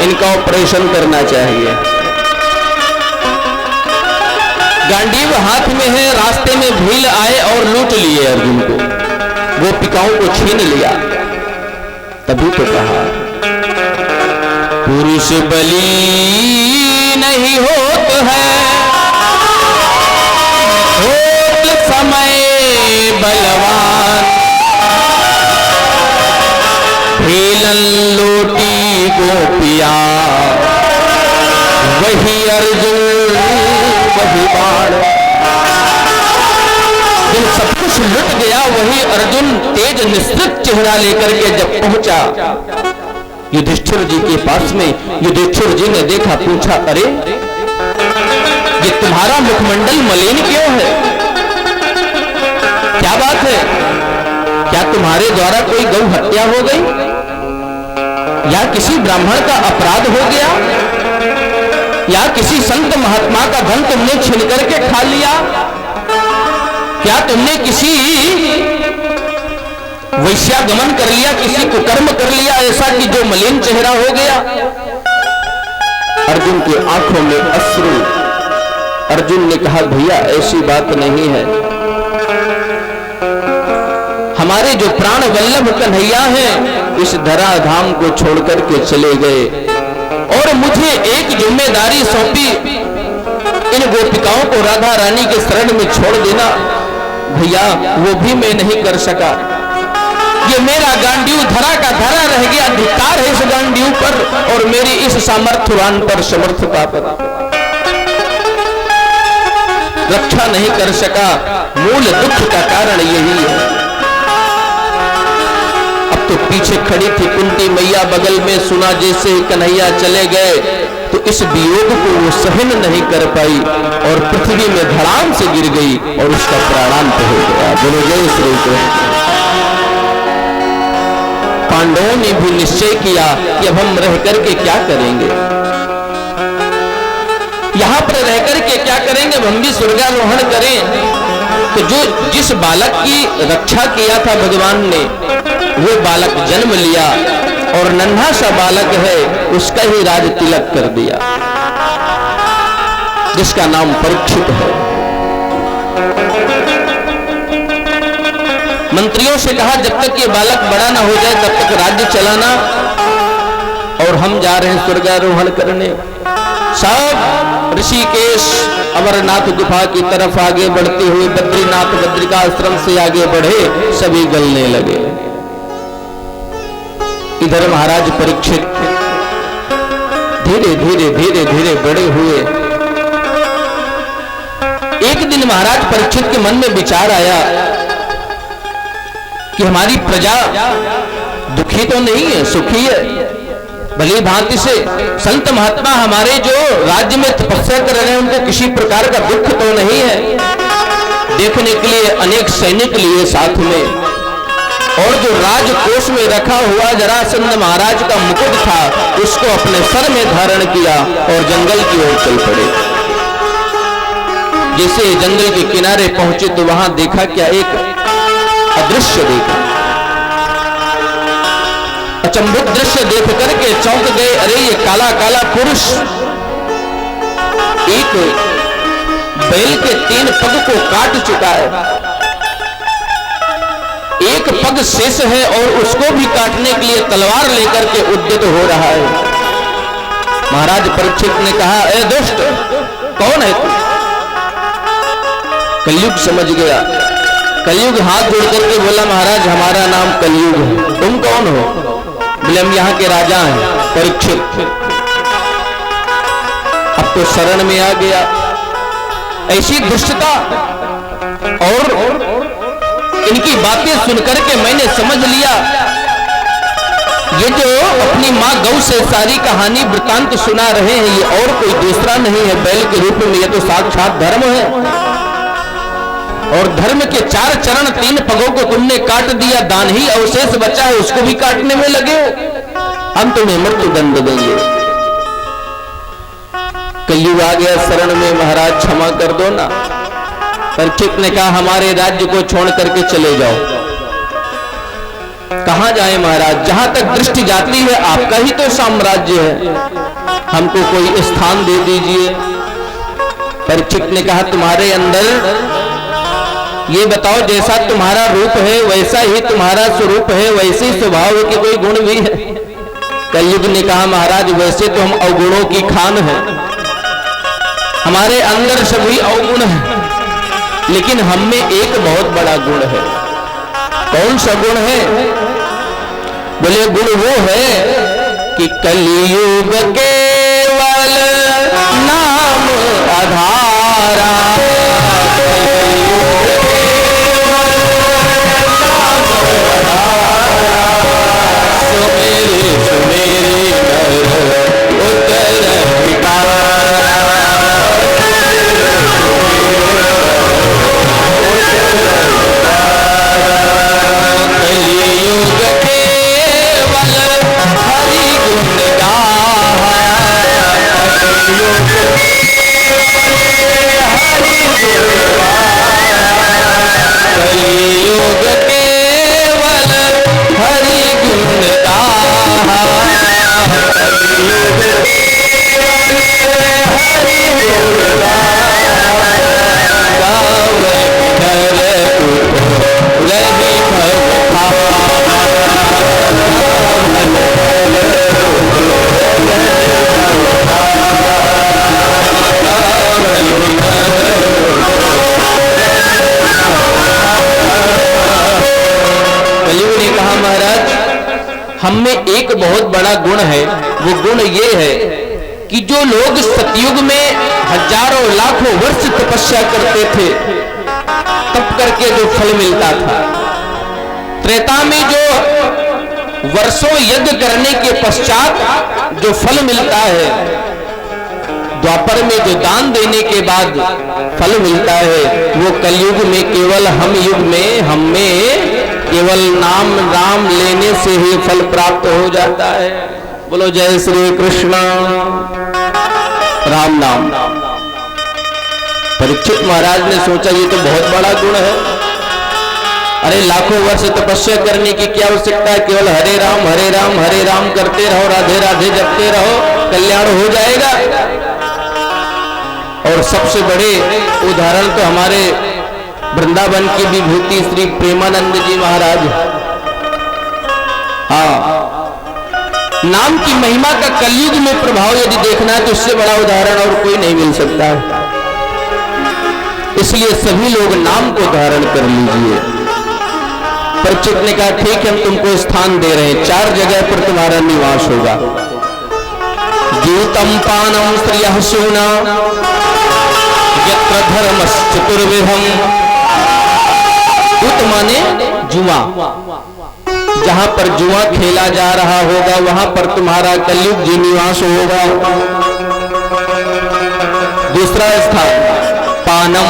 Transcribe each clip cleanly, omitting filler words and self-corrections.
इनका ऑपरेशन करना चाहिए। गांडीव हाथ में है, रास्ते में भील आए और लूट लिए अर्जुन को, गोपिकाओं को छीन लिया। तभी तो कहा पुरुष बली नहीं होत है, होत समय बलवान, भीलन लूटी गोपिया वही अर्जुन वही बाण। जब सब कुछ लुट गया वही अर्जुन तेज निस्तृत चेहरा लेकर के जब पहुंचा युधिष्ठिर जी के पास में, युधिष्ठिर जी ने देखा, पूछा अरे ये तुम्हारा मुखमंडल मलिन क्यों है? क्या बात है? क्या तुम्हारे द्वारा कोई गौ हत्या हो गई या किसी ब्राह्मण का अपराध हो गया या किसी संत महात्मा का धन तुमने छीन करके खा लिया? क्या तुमने किसी वैश्यागमन कर लिया, किसी कुकर्म कर लिया ऐसा कि जो मलिन चेहरा हो गया? अर्जुन की आंखों में अश्रु। अर्जुन ने कहा भैया ऐसी बात नहीं है, हमारे जो प्राण वल्लभ कन्हैया हैं इस धराधाम को छोड़कर के चले गए और मुझे एक जिम्मेदारी सौंपी, इन गोपिकाओं को राधा रानी के शरण में छोड़ देना। भैया वो भी मैं नहीं कर सका, ये मेरा गांडीव धरा का धरा रह गया। धिक्कार है इस गांडीव पर और मेरी इस सामर्थ्यवान पर, समर्थता पर। रक्षा नहीं कर सका, मूल दुख का कारण यही है। तो पीछे खड़ी थी कुंती मैया, बगल में सुना जैसे कन्हैया चले गए तो इस वियोग को वो सहन नहीं कर पाई और पृथ्वी में धड़ाम से गिर गई और उसका प्राणांत हो गया। बोलो जय श्री कृष्ण। पांडवों ने भी निश्चय किया कि अब हम रह करके क्या करेंगे, यहां पर रह करके क्या करेंगे, हम भी स्वर्गारोहण करें। तो जो जिस बालक की रक्षा किया था भगवान ने वो बालक जन्म लिया और नन्हा सा बालक है उसका ही राज तिलक कर दिया, जिसका नाम परीक्षित है। मंत्रियों से कहा जब तक ये बालक बड़ा ना हो जाए तब तक राज्य चलाना, और हम जा रहे हैं स्वर्गारोहण करने। सब ऋषिकेश अमरनाथ गुफा की तरफ आगे बढ़ते हुए बद्रीनाथ बद्रिका आश्रम से आगे बढ़े, सभी गलने लगे। इधर महाराज परीक्षित धीरे धीरे धीरे धीरे बड़े हुए। एक दिन महाराज परीक्षित के मन में विचार आया कि हमारी प्रजा दुखी तो नहीं है, सुखी है भली भांति से। संत महात्मा हमारे जो राज्य में तपस्या कर रहे हैं उनको किसी प्रकार का दुख तो नहीं है। देखने के लिए अनेक सैनिक लिए साथ में, और जो राजकोष में रखा हुआ जरासंध महाराज का मुकुट था उसको अपने सर में धारण किया और जंगल की ओर चल पड़े। जैसे जंगल के किनारे पहुंचे तो वहां देखा क्या, एक अदृश्य देखा। अचंभित दृश्य देख करके चौंक गए, अरे ये काला काला पुरुष एक बैल के 3 पग को काट चुका है, एक पग शेष है और उसको भी काटने के लिए तलवार लेकर के उद्यत हो रहा है। महाराज परीक्षित ने कहा, ए दुष्ट कौन है तू? कलयुग समझ गया। कलयुग हाथ जोड़ करके बोला, महाराज हमारा नाम कलयुग है, तुम कौन हो? बोले हम यहाँ के राजा हैं परीक्षित। अब तो शरण में आ गया। ऐसी दुष्टता और इनकी बातें सुनकर के मैंने समझ लिया ये जो अपनी माँ गौ से सारी कहानी वृतांत सुना रहे हैं ये और कोई दूसरा नहीं है बैल के रूप में, ये तो साक्षात धर्म है। और धर्म के 4 चरण 3 पगों को तुमने काट दिया, दान ही अवशेष बचा है उसको भी काटने में लगे हो, हम तुम्हें मृत्यु दंड देंगे। कलयुग आ गया शरण में, महाराज क्षमा कर दो ना। परीक्षित ने कहा हमारे राज्य को छोड़ करके चले जाओ। कहां जाए महाराज, जहां तक दृष्टि जाती है आपका ही तो साम्राज्य है, हमको कोई स्थान दे दीजिए। परीक्षित ने कहा तुम्हारे अंदर ये बताओ, जैसा तुम्हारा रूप है वैसा ही तुम्हारा स्वरूप है, वैसे ही स्वभाव है कि कोई गुण भी है? कलयुग ने कहा महाराज वैसे तो हम अवगुणों की खान है, हमारे अंदर सभी अवगुण है, लेकिन हम में एक बहुत बड़ा गुण है। कौन सा गुण है? बोले गुण वो है कि कलयुग केवल नाम आधारा, हम में एक बहुत बड़ा गुण है। वो गुण ये है कि जो लोग सतयुग में हजारों लाखों वर्ष तपस्या करते थे, तप करके जो फल मिलता था, त्रेता में जो वर्षों यज्ञ करने के पश्चात जो फल मिलता है, द्वापर में जो दान देने के बाद फल मिलता है, वो कलयुग में केवल हम युग में हमें केवल नाम राम लेने से ही फल प्राप्त हो जाता है। बोलो जय श्री कृष्ण। राम नाम। परीक्षित महाराज ने सोचा ये तो बहुत बड़ा गुण है, अरे लाखों वर्ष तपस्या करने की क्या आवश्यकता है, केवल हरे राम करते रहो, राधे राधे जपते रहो, कल्याण हो जाएगा। और सबसे बड़े उदाहरण तो हमारे वृंदावन की विभूति श्री प्रेमानंद जी महाराज। हाँ, नाम की महिमा का कलयुग में प्रभाव यदि देखना है तो इससे बड़ा उदाहरण और कोई नहीं मिल सकता है। इसलिए सभी लोग नाम को धारण कर लीजिए। परीक्षित ने कहा ठीक है, हम तुमको स्थान दे रहे हैं, 4 जगह पर तुम्हारा निवास होगा। गीतम पानम स्त्रियः शूना यत्र धर्मश्चतुर्विधम्। दूत माने जुआ, जहां पर जुआ खेला जा रहा होगा वहां पर तुम्हारा कलयुग जी निवास होगा। दूसरा स्थान पानम,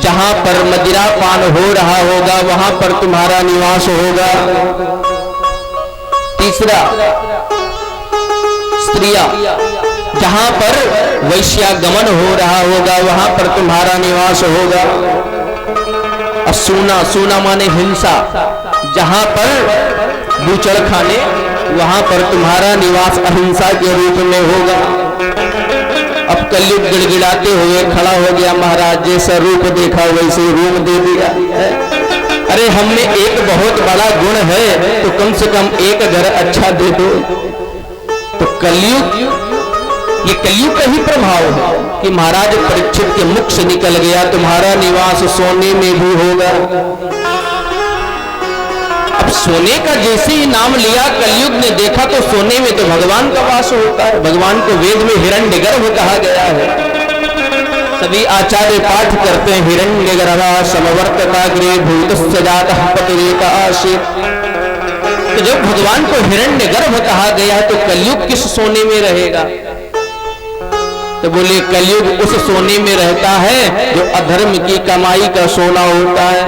जहां पर मदिरा पान हो रहा होगा वहां पर तुम्हारा निवास होगा। तीसरा स्त्रिया, जहां पर वैश्यागमन हो रहा होगा वहां पर तुम्हारा निवास होगा। सूना, सूना माने हिंसा, जहां पर बूचड़ खाने वहां पर तुम्हारा निवास अहिंसा के रूप में होगा। अब कलयुग गिड़गिड़ाते हुए खड़ा हो गया महाराज, जैसा रूप देखा वैसे रूप दे दिया। अरे हम में एक बहुत बड़ा गुण है तो कम से कम एक घर अच्छा दे दो। तो कलयुग, ये कलयुग का ही प्रभाव है कि महाराज परीक्षित के मुख से निकल गया तुम्हारा निवास सोने में भी होगा। अब सोने का जैसे ही नाम लिया कलयुग ने देखा तो सोने में तो भगवान का वास होता है। भगवान को वेद में हिरण्यगर्भ कहा गया है। सभी आचार्य पाठ करते हैं हिरण्यगर्भा समवर्तकाग्रे भूतस्य जातः पतिरेक आसीत्। तो जब भगवान को हिरण्यगर्भ कहा गया तो कलयुग किस सोने में रहेगा? तो बोले कलयुग उस सोने में रहता है जो अधर्म की कमाई का सोना होता है।